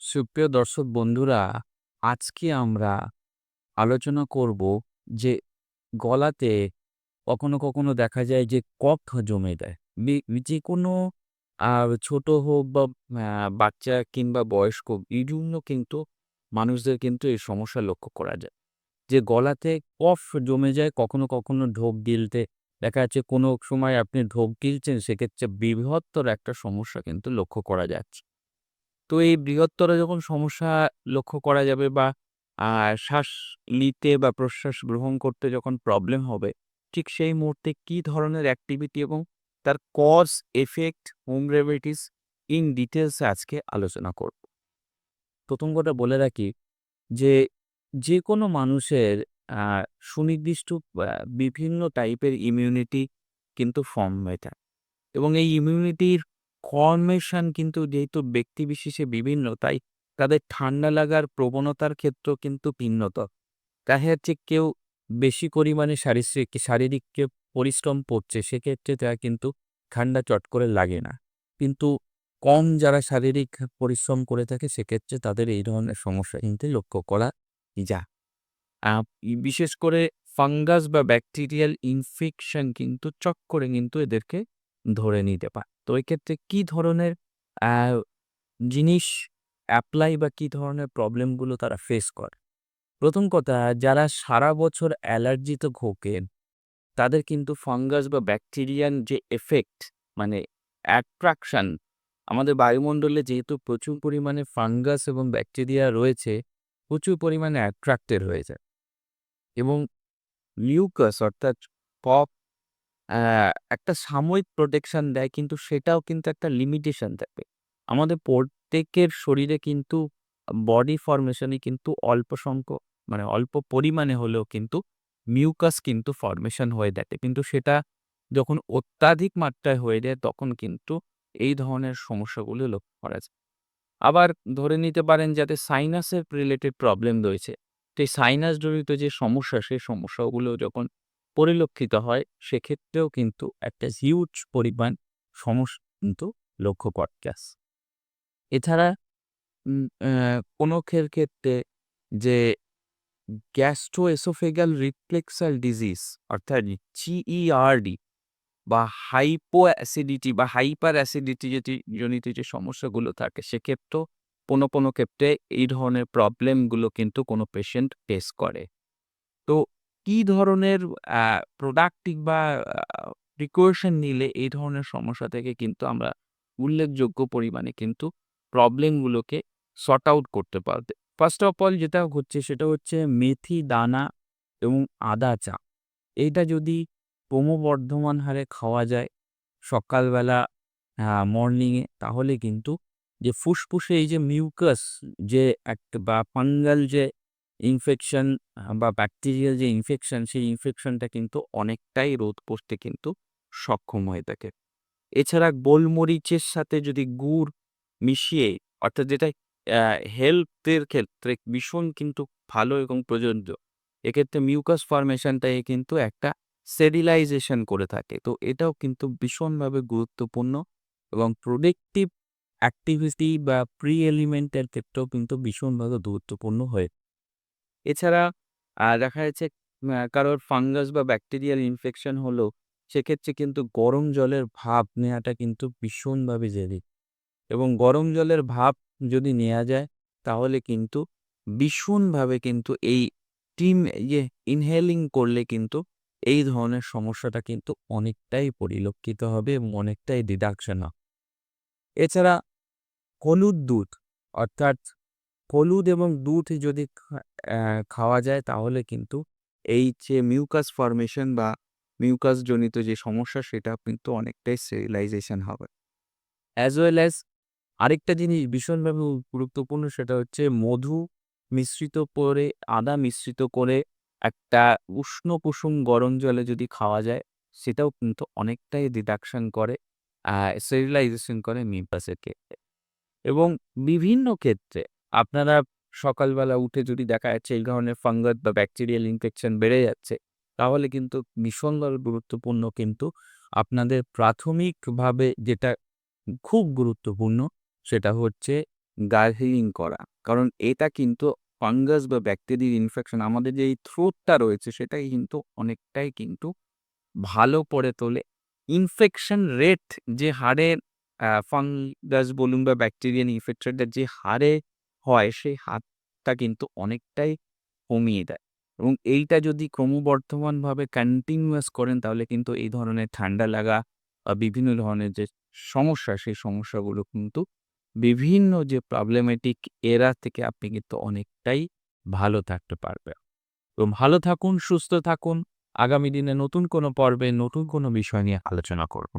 সুপ্রিয় দর্শক বন্ধুরা, আজকে আমরা আলোচনা করব যে গলাতে কখনো, কখনো দেখা যায় যে কফ জমে যায়। বি যেকোনো আ ছোট হোক বা বাচ্চা কিংবা বয়স্ক বিভিন্ন কিন্তু মানুষদের কিন্তু এই সমস্যা লক্ষ্য করা যায়। যে গলাতে কফ জমে যায় কখনো, কখনো ঢোক গিলতে দেখা যাচ্ছে কোনো সময় আপনি ঢোক গিলছেন সেক্ষেত্রে বৃহত্তর একটা সমস্যা কিন্তু লক্ষ্য করা যাচ্ছে। তো এই বৃহত্তর যখন সমস্যা লক্ষ্য করা যাবে বা আ শ্বাস নিতে বা প্রশ্বাস গ্রহণ করতে যখন প্রবলেম হবে, ঠিক সেই মুহূর্তে কি ধরনের অ্যাক্টিভিটি এবং তার cause, effect, home remedies in details এ আজকে আলোচনা করব। ১ম কথা বলে রাখি যে, যেকোনো মানুষের আ সুনির্দিষ্ট আ বিভিন্ন টাইপের ইমিউনিটি কিন্তু ফর্ম হয়ে থাকে। এবং এই ইমিউনিটির ফরমেশন কিন্তু যেহেতু ব্যক্তিবিশেষে বিভিন্ন, তাই তাদের ঠান্ডা লাগার প্রবণতার ক্ষেত্রেও কিন্তু ভিন্নতা। দেখা যাচ্ছে কেউ বেশি পরিমাণে শারীরিক পরিশ্রম করছে, সেক্ষেত্রে তার কিন্তু ঠান্ডা চট করে লাগে না। কিন্তু কম যারা শারীরিক পরিশ্রম করে থাকে, সেক্ষেত্রে তাদের এই ধরনের সমস্যা কিন্তু লক্ষ্য করা যায়। আ বিশেষ করে ফাঙ্গাস বা ব্যাকটেরিয়াল ইনফেকশন কিন্তু চট করে কিন্তু এদেরকে ধরে নিতে পারে। তো এক্ষেত্রে কি ধরনের আ জিনিস এপ্লাই বা কি ধরনের প্রবলেমগুলো তারা ফেস করে? ১ম কথা, যারা সারা বছর অ্যালার্জিতে ভোগেন, তাদের কিন্তু ফাঙ্গাস বা ব্যাকটেরিয়াল যে এফেক্ট মানে অ্যাট্রাকশন, আমাদের বায়ুমণ্ডলে যেহেতু প্রচুর পরিমাণে ফাঙ্গাস এবং ব্যাকটেরিয়া রয়েছে, প্রচুর পরিমাণে অ্যাট্রাক্টেড হয়ে যায় এবং মিউকাস অর্থাৎ কফ অ্যা একটা সাময়িক প্রোটেকশন দেয়, কিন্তু সেটাও কিন্তু একটা লিমিটেশন থাকে। আমাদের প্রত্যেকের শরীরে কিন্তু বডি ফরমেশন এ কিন্তু অল্প সংখ্যক মানে অল্প পরিমাণে হলেও কিন্তু মিউকাস কিন্তু ফরমেশন হয়ে থাকে। কিন্তু সেটা যখন অত্যাধিক মাত্রায় হয়ে যায় তখন কিন্তু এই ধরনের সমস্যাগুলো লক্ষ্য করা যায়। আবার ধরে নিতে পারেন যাদের সাইনাসের রিলেটেড প্রবলেম রয়েছে। তো এই সাইনাস জনিত যে সমস্যা, সেই সমস্যাগুলো যখন পরিলক্ষিত হয়, সেক্ষেত্রেও কিন্তু একটা হিউজ পরিমাণ সমস্যা কিন্তু লক্ষ্য করা গেছে। এছাড়া কোনো ক্ষেত্রে যে গ্যাস্ট্রোএসোফেগাল রিফ্লেক্সাল ডিজিজ অর্থাৎ জিইআরডি বা হাইপো অ্যাসিডিটি বা হাইপার অ্যাসিডিটি জনিত যে সমস্যাগুলো থাকে, সেক্ষেত্রেও কোনো ক্ষেত্রে এই ধরনের প্রবলেমগুলো কিন্তু কোনো পেশেন্ট ফেস করে। তো কি ধরনের আ প্রোডাক্টিভ বা প্রিকশন নিলে এই ধরনের সমস্যা থেকে কিন্তু আমরা উল্লেখযোগ্য পরিমাণে কিন্তু প্রবলেমগুলোকে সর্ট আউট করতে পারবে। ফার্স্ট অফ অল যেটা হচ্ছে সেটা হচ্ছে মেথি দানা এবং আদা চা। এইটা যদি ক্রমবর্ধমান হারে খাওয়া যায় সকালবেলা মর্নিং এ, তাহলে কিন্তু যে ফুসফুসে এই যে মিউকাস যে বা ফাঙ্গাল যে ইনফেকশন বা ব্যাকটেরিয়াল যে ইনফেকশন, সেই ইনফেকশনটা কিন্তু অনেকটাই রোধ করতে কিন্তু সক্ষম হয়ে থাকে। এছাড়া গোলমরিচের সাথে যদি গুড় মিশিয়ে, অর্থাৎ যেটা অ্যা হেলথের ক্ষেত্রে ভীষণ কিন্তু ভালো এবং প্রযোজ্য। এক্ষেত্রে মিউকাস ফরমেশনটাকে কিন্তু একটা স্টেরিলাইজেশন করে থাকে। তো এটাও কিন্তু ভীষণভাবে গুরুত্বপূর্ণ এবং প্রোডাক্টিভ অ্যাক্টিভিটি বা প্রি এলিমেন্টের ক্ষেত্রেও কিন্তু ভীষণভাবে গুরুত্বপূর্ণ হয়ে। এছাড়া দেখা যাচ্ছে কারোর ফাঙ্গাস বা ব্যাকটেরিয়াল ইনফেকশন হলো, সেক্ষেত্রে কিন্তু গরম জলের ভাপ নেওয়াটা কিন্তু ভীষণভাবে জরুরি এবং গরম জলের ভাপ যদি নেয়া যায়, তাহলে কিন্তু ভীষণভাবে কিন্তু এই টিম ইয়ে ইনহেলিং করলে কিন্তু এই ধরনের সমস্যাটা কিন্তু অনেকটাই পরিলক্ষিত হবে এবং অনেকটাই রিডাকশন হবে। এছাড়া হলুদ দুধ অর্থাৎ হলুদ এবং দুধ যদি খাওয়া যায়, তাহলে কিন্তু এই যে মিউকাস ফরমেশন বা মিউকাস জনিত যে সমস্যা, সেটা কিন্তু অনেকটাই স্টেরিলাইজেশন হবে। অ্যাজ ওয়েল অ্যাজ আরেকটা জিনিস ভীষণভাবে গুরুত্বপূর্ণ, সেটা হচ্ছে মধু মিশ্রিত করে, আদা মিশ্রিত করে একটা উষ্ণ কুসুম গরম জলে যদি খাওয়া যায়, সেটাও কিন্তু অনেকটাই রিডাকশন করে, স্টেরিলাইজেশন করে মিউকাসের ক্ষেত্রে। এবং বিভিন্ন ক্ষেত্রে আপনারা সকালবেলা উঠে যদি দেখা যাচ্ছে এই ধরনের ফাঙ্গাস বা ব্যাকটেরিয়াল ইনফেকশন বেড়ে যাচ্ছে, তাহলে কিন্তু ভীষণভাবে গুরুত্বপূর্ণ কিন্তু আপনাদের প্রাথমিকভাবে যেটা খুব গুরুত্বপূর্ণ, সেটা হচ্ছে গার্গলিং করা। কারণ এটা কিন্তু ফাঙ্গাস বা ব্যাকটেরিয়ার ইনফেকশন আমাদের যে এই থ্রোটটা রয়েছে সেটাকে কিন্তু অনেকটাই কিন্তু ভালো করে তোলে। ইনফেকশন রেট যে হারে ফাঙ্গাস বলুন বা ব্যাকটেরিয়াল ইনফেকশনটা যে হারে হয় সেই হারটা কিন্তু অনেকটাই কমিয়ে দেয়। এবং এইটা যদি ক্রমবর্ধমানভাবে কন্টিনিউয়াস করেন তাহলে কিন্তু এই ধরনের ঠান্ডা লাগা বা বিভিন্ন ধরনের যে সমস্যা সেই সমস্যাগুলো কিন্তু বিভিন্ন যে প্রবলেমেটিক এরা থেকে আপনি কিন্তু অনেকটাই ভালো থাকতে পারবেন। তো ভালো থাকুন, সুস্থ থাকুন। আগামী দিনে নতুন কোনো পর্বে নতুন কোনো বিষয় নিয়ে আলোচনা করব।